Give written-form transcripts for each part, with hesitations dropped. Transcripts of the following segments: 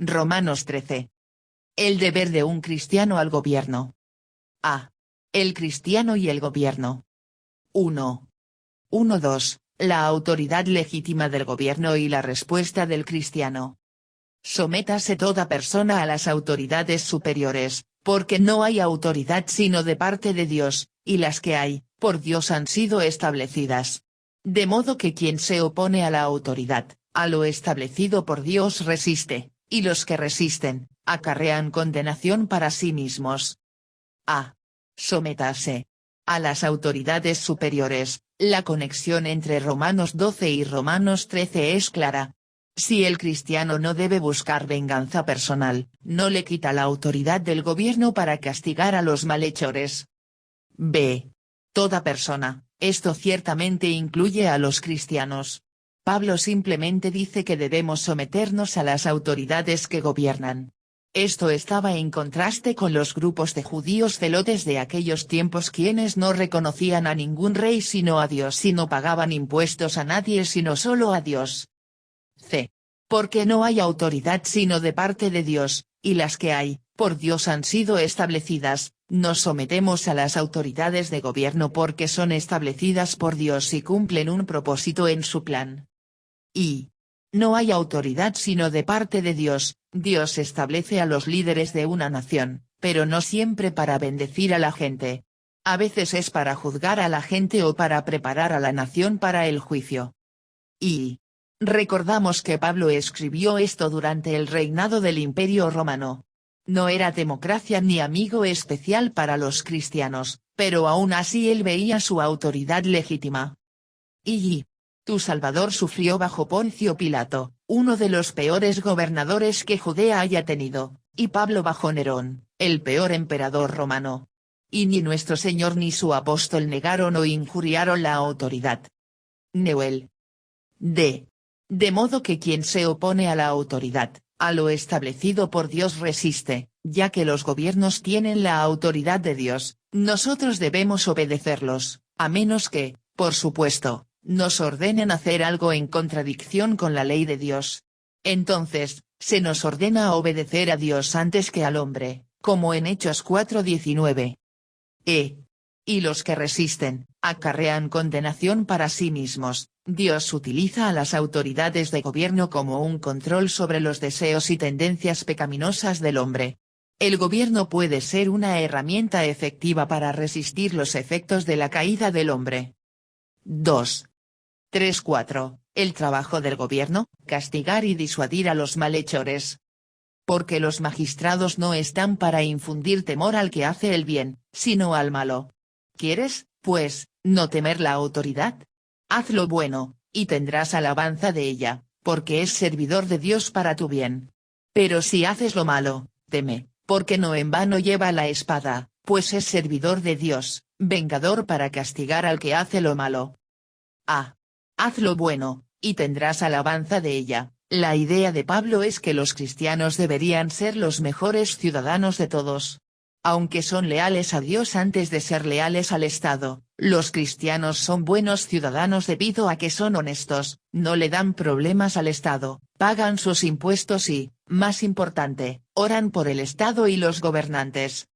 Romanos 13. El deber de un cristiano al gobierno. A. El cristiano y el gobierno. 1.2. La autoridad legítima del gobierno y la respuesta del cristiano. Sométase toda persona a las autoridades superiores, porque no hay autoridad sino de parte de Dios, y las que hay, por Dios han sido establecidas. De modo que quien se opone a la autoridad, a lo establecido por Dios resiste, y los que resisten, acarrean condenación para sí mismos. A. Sométase a las autoridades superiores. La conexión entre Romanos 12 y Romanos 13 es clara. Si el cristiano no debe buscar venganza personal, no le quita la autoridad del gobierno para castigar a los malhechores. B. Toda persona. Esto ciertamente incluye a los cristianos. Pablo simplemente dice que debemos someternos a las autoridades que gobiernan. Esto estaba en contraste con los grupos de judíos celotes de aquellos tiempos quienes no reconocían a ningún rey sino a Dios y no pagaban impuestos a nadie sino solo a Dios. C. Porque no hay autoridad sino de parte de Dios, y las que hay, por Dios han sido establecidas. Nos sometemos a las autoridades de gobierno porque son establecidas por Dios y cumplen un propósito en su plan. Y no hay autoridad sino de parte de Dios. Dios establece a los líderes de una nación, pero no siempre para bendecir a la gente. A veces es para juzgar a la gente o para preparar a la nación para el juicio. Y recordamos que Pablo escribió esto durante el reinado del Imperio Romano. No era democracia ni amigo especial para los cristianos, pero aún así él veía su autoridad legítima. Y tu Salvador sufrió bajo Poncio Pilato, uno de los peores gobernadores que Judea haya tenido, y Pablo bajo Nerón, el peor emperador romano. Y ni nuestro Señor ni su apóstol negaron o injuriaron la autoridad. Newell. D. De modo que quien se opone a la autoridad, a lo establecido por Dios resiste, ya que los gobiernos tienen la autoridad de Dios, nosotros debemos obedecerlos, a menos que, por supuesto, nos ordenen hacer algo en contradicción con la ley de Dios. Entonces, se nos ordena obedecer a Dios antes que al hombre, como en Hechos 4:19. Y los que resisten, acarrean condenación para sí mismos. Dios utiliza a las autoridades de gobierno como un control sobre los deseos y tendencias pecaminosas del hombre. El gobierno puede ser una herramienta efectiva para resistir los efectos de la caída del hombre. 2.3.4. El trabajo del gobierno, castigar y disuadir a los malhechores. Porque los magistrados no están para infundir temor al que hace el bien, sino al malo. ¿Quieres, pues, no temer la autoridad? Haz lo bueno, y tendrás alabanza de ella, porque es servidor de Dios para tu bien. Pero si haces lo malo, teme, porque no en vano lleva la espada, pues es servidor de Dios, vengador para castigar al que hace lo malo. Haz lo bueno, y tendrás alabanza de ella. La idea de Pablo es que los cristianos deberían ser los mejores ciudadanos de todos. Aunque son leales a Dios antes de ser leales al Estado, los cristianos son buenos ciudadanos debido a que son honestos, no le dan problemas al Estado, pagan sus impuestos y, más importante, oran por el Estado y los gobernantes.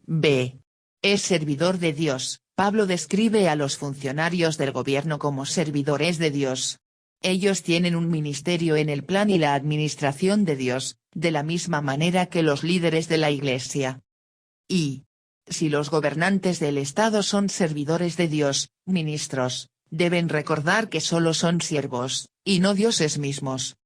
B. Es servidor de Dios. Pablo describe a los funcionarios del gobierno como servidores de Dios. Ellos tienen un ministerio en el plan y la administración de Dios, de la misma manera que los líderes de la Iglesia. Y si los gobernantes del Estado son servidores de Dios, ministros, deben recordar que solo son siervos, y no dioses mismos.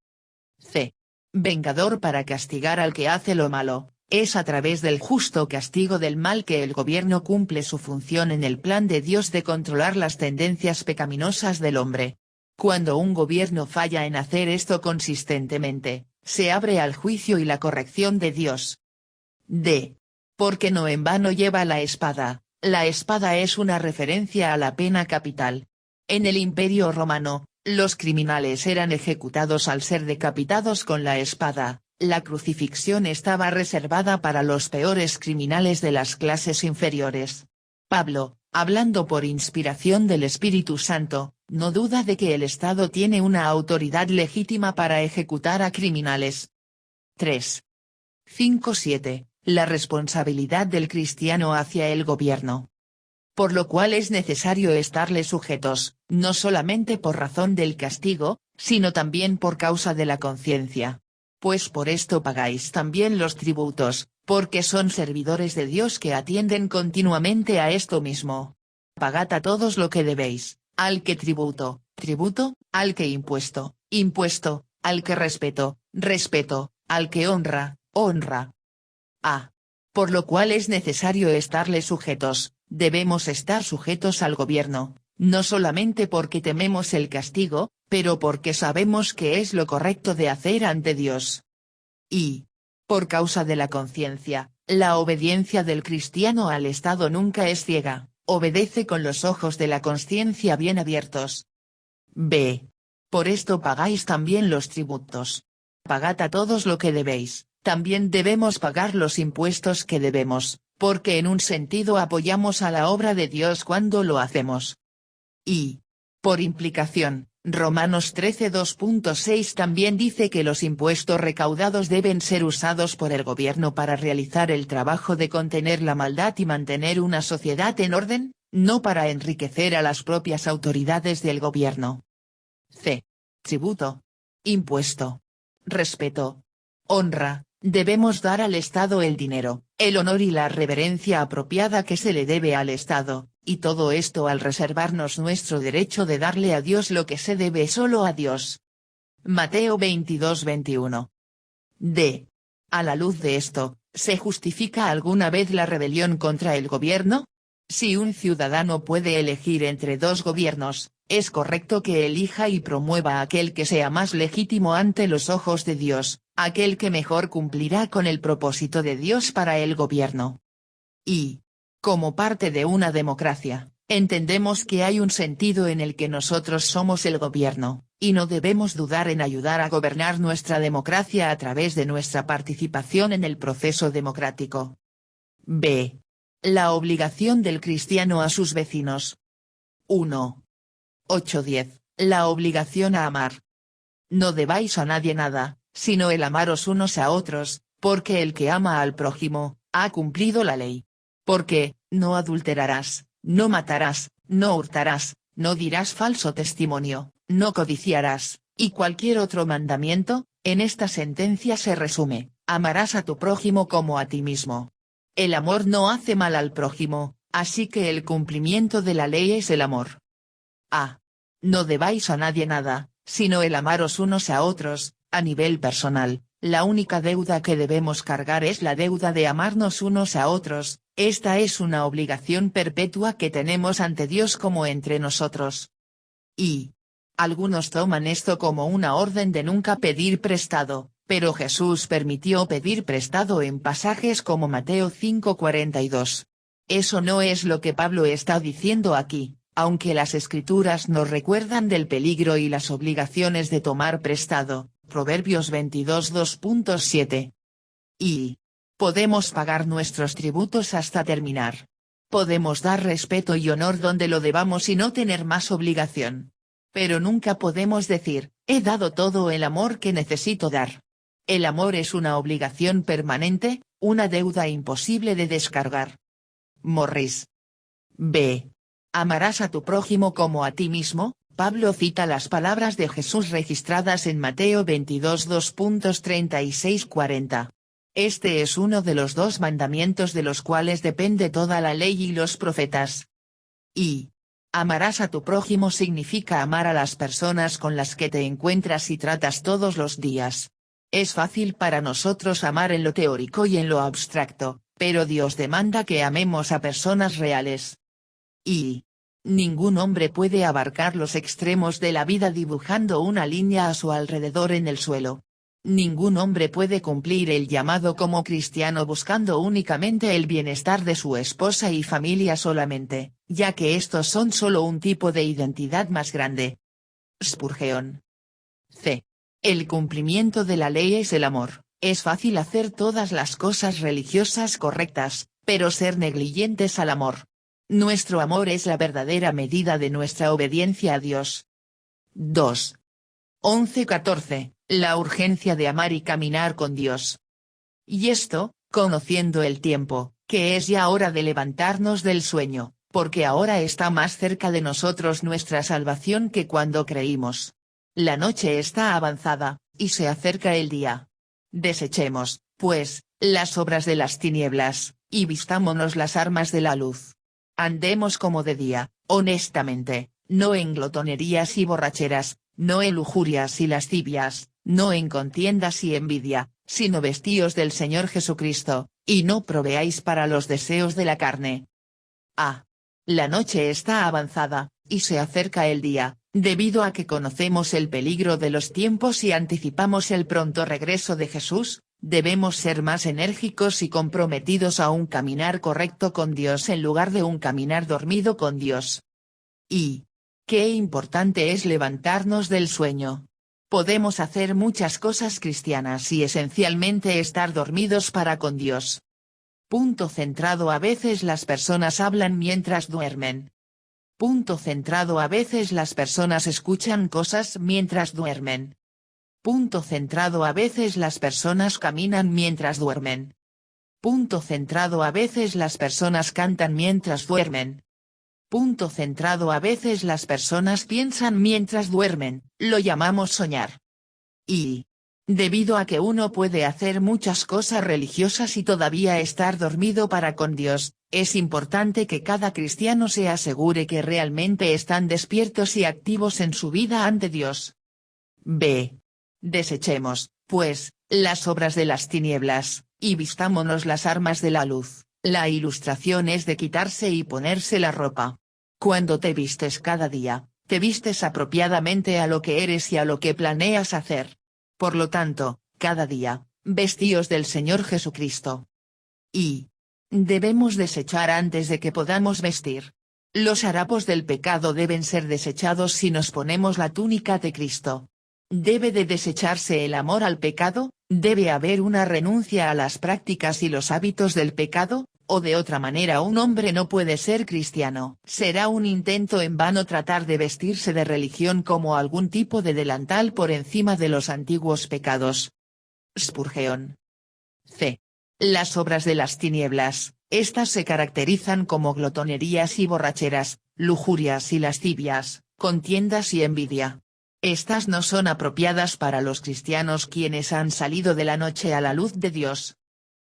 C. Vengador para castigar al que hace lo malo. Es a través del justo castigo del mal que el gobierno cumple su función en el plan de Dios de controlar las tendencias pecaminosas del hombre. Cuando un gobierno falla en hacer esto consistentemente, se abre al juicio y la corrección de Dios. D. Porque no en vano lleva la espada. La espada es una referencia a la pena capital. En el Imperio Romano, los criminales eran ejecutados al ser decapitados con la espada. La crucifixión estaba reservada para los peores criminales de las clases inferiores. Pablo, hablando por inspiración del Espíritu Santo, no duda de que el Estado tiene una autoridad legítima para ejecutar a criminales. 3. 5-7. La responsabilidad del cristiano hacia el gobierno. Por lo cual es necesario estarle sujetos, no solamente por razón del castigo, sino también por causa de la conciencia. Pues por esto pagáis también los tributos, porque son servidores de Dios que atienden continuamente a esto mismo. Pagad a todos lo que debéis, al que tributo, tributo, al que impuesto, impuesto, al que respeto, respeto, al que honra, honra. A. Por lo cual es necesario estarle sujetos, debemos estar sujetos al gobierno, no solamente porque tememos el castigo, pero porque sabemos que es lo correcto de hacer ante Dios. Y, por causa de la conciencia, la obediencia del cristiano al Estado nunca es ciega, obedece con los ojos de la conciencia bien abiertos. B. Por esto pagáis también los tributos. Pagad a todos lo que debéis, también debemos pagar los impuestos que debemos, porque en un sentido apoyamos a la obra de Dios cuando lo hacemos. Y, por implicación, Romanos 13:2.6 también dice que los impuestos recaudados deben ser usados por el gobierno para realizar el trabajo de contener la maldad y mantener una sociedad en orden, no para enriquecer a las propias autoridades del gobierno. C. Tributo. Impuesto. Respeto. Honra. Debemos dar al Estado el dinero, el honor y la reverencia apropiada que se le debe al Estado, y todo esto al reservarnos nuestro derecho de darle a Dios lo que se debe solo a Dios. Mateo 22:21. D. A la luz de esto, ¿se justifica alguna vez la rebelión contra el gobierno? Si un ciudadano puede elegir entre dos gobiernos, es correcto que elija y promueva aquel que sea más legítimo ante los ojos de Dios, aquel que mejor cumplirá con el propósito de Dios para el gobierno. Y, como parte de una democracia, entendemos que hay un sentido en el que nosotros somos el gobierno, y no debemos dudar en ayudar a gobernar nuestra democracia a través de nuestra participación en el proceso democrático. B. La obligación del cristiano a sus vecinos. 1. 8-10. La obligación a amar. No debáis a nadie nada, sino el amaros unos a otros, porque el que ama al prójimo, ha cumplido la ley. Porque, no adulterarás, no matarás, no hurtarás, no dirás falso testimonio, no codiciarás, y cualquier otro mandamiento, en esta sentencia se resume, amarás a tu prójimo como a ti mismo. El amor no hace mal al prójimo, así que el cumplimiento de la ley es el amor. A. No debáis a nadie nada, sino el amaros unos a otros, a nivel personal, la única deuda que debemos cargar es la deuda de amarnos unos a otros, esta es una obligación perpetua que tenemos ante Dios como entre nosotros. Y algunos toman esto como una orden de nunca pedir prestado, pero Jesús permitió pedir prestado en pasajes como Mateo 5:42. Eso no es lo que Pablo está diciendo aquí, aunque las Escrituras nos recuerdan del peligro y las obligaciones de tomar prestado, Proverbios 22:2.7. Y podemos pagar nuestros tributos hasta terminar. Podemos dar respeto y honor donde lo debamos y no tener más obligación. Pero nunca podemos decir, he dado todo el amor que necesito dar. El amor es una obligación permanente, una deuda imposible de descargar. Morris. B. Amarás a tu prójimo como a ti mismo. Pablo cita las palabras de Jesús registradas en Mateo 22:2.36-40. Este es uno de los dos mandamientos de los cuales depende toda la ley y los profetas. Y amarás a tu prójimo significa amar a las personas con las que te encuentras y tratas todos los días. Es fácil para nosotros amar en lo teórico y en lo abstracto, pero Dios demanda que amemos a personas reales. Y ningún hombre puede abarcar los extremos de la vida dibujando una línea a su alrededor en el suelo. Ningún hombre puede cumplir el llamado como cristiano buscando únicamente el bienestar de su esposa y familia solamente, ya que estos son solo un tipo de identidad más grande. Spurgeon. C. El cumplimiento de la ley es el amor. Es fácil hacer todas las cosas religiosas correctas, pero ser negligentes al amor. Nuestro amor es la verdadera medida de nuestra obediencia a Dios. 2. 11-14. la urgencia de amar y caminar con Dios. Y esto, conociendo el tiempo, que es ya hora de levantarnos del sueño, porque ahora está más cerca de nosotros nuestra salvación que cuando creímos. La noche está avanzada, y se acerca el día. Desechemos, pues, las obras de las tinieblas, y vistámonos las armas de la luz. Andemos como de día, honestamente, no en glotonerías y borracheras, no en lujurias y lascivias, no en contiendas y envidia, sino vestíos del Señor Jesucristo, y no proveáis para los deseos de la carne. La noche está avanzada, y se acerca el día, debido a que conocemos el peligro de los tiempos y anticipamos el pronto regreso de Jesús, debemos ser más enérgicos y comprometidos a un caminar correcto con Dios en lugar de un caminar dormido con Dios. Y qué importante es levantarnos del sueño. Podemos hacer muchas cosas cristianas y esencialmente estar dormidos para con Dios. Punto centrado. A veces las personas hablan mientras duermen. Punto centrado. A veces las personas escuchan cosas mientras duermen. Punto centrado. A veces las personas caminan mientras duermen. Punto centrado. A veces las personas cantan mientras duermen. Punto centrado. A veces las personas piensan mientras duermen, lo llamamos soñar. Y debido a que uno puede hacer muchas cosas religiosas y todavía estar dormido para con Dios, es importante que cada cristiano se asegure que realmente están despiertos y activos en su vida ante Dios. Desechemos, pues, las obras de las tinieblas, y vistámonos las armas de la luz. La ilustración es de quitarse y ponerse la ropa. Cuando te vistes cada día, te vistes apropiadamente a lo que eres y a lo que planeas hacer. Por lo tanto, cada día, vestíos del Señor Jesucristo. Y debemos desechar antes de que podamos vestir. Los harapos del pecado deben ser desechados si nos ponemos la túnica de Cristo. Debe de desecharse el amor al pecado, debe haber una renuncia a las prácticas y los hábitos del pecado, o de otra manera un hombre no puede ser cristiano. Será un intento en vano tratar de vestirse de religión como algún tipo de delantal por encima de los antiguos pecados. Spurgeon. Las obras de las tinieblas, estas se caracterizan como glotonerías y borracheras, lujurias y lascivias, contiendas y envidia. Estas no son apropiadas para los cristianos quienes han salido de la noche a la luz de Dios.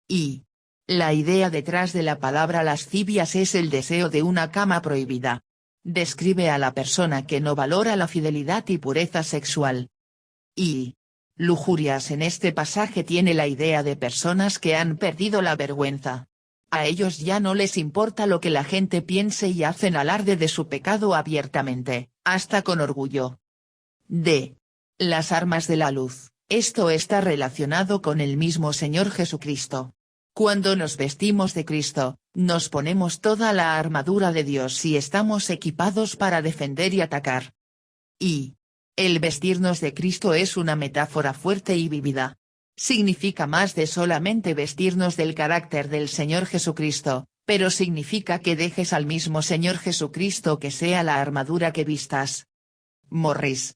Y la idea detrás de la palabra lascivias es el deseo de una cama prohibida. Describe a la persona que no valora la fidelidad y pureza sexual. Y lujurias en este pasaje tiene la idea de personas que han perdido la vergüenza. A ellos ya no les importa lo que la gente piense y hacen alarde de su pecado abiertamente, hasta con orgullo. Las armas de la luz, esto está relacionado con el mismo Señor Jesucristo. Cuando nos vestimos de Cristo, nos ponemos toda la armadura de Dios y estamos equipados para defender y atacar. Y el vestirnos de Cristo es una metáfora fuerte y vívida. Significa más de solamente vestirnos del carácter del Señor Jesucristo, pero significa que dejes al mismo Señor Jesucristo que sea la armadura que vistas. Morris.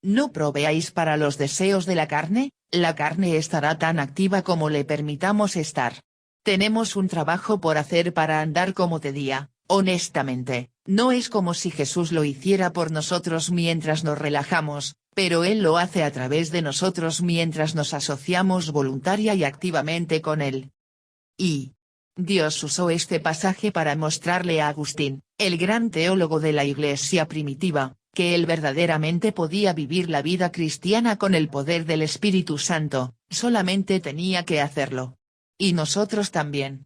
¿No proveáis para los deseos de la carne? La carne estará tan activa como le permitamos estar. Tenemos un trabajo por hacer para andar como de día, honestamente, no es como si Jesús lo hiciera por nosotros mientras nos relajamos, pero Él lo hace a través de nosotros mientras nos asociamos voluntaria y activamente con Él. Y Dios usó este pasaje para mostrarle a Agustín, el gran teólogo de la Iglesia primitiva, que él verdaderamente podía vivir la vida cristiana con el poder del Espíritu Santo, solamente tenía que hacerlo. Y nosotros también.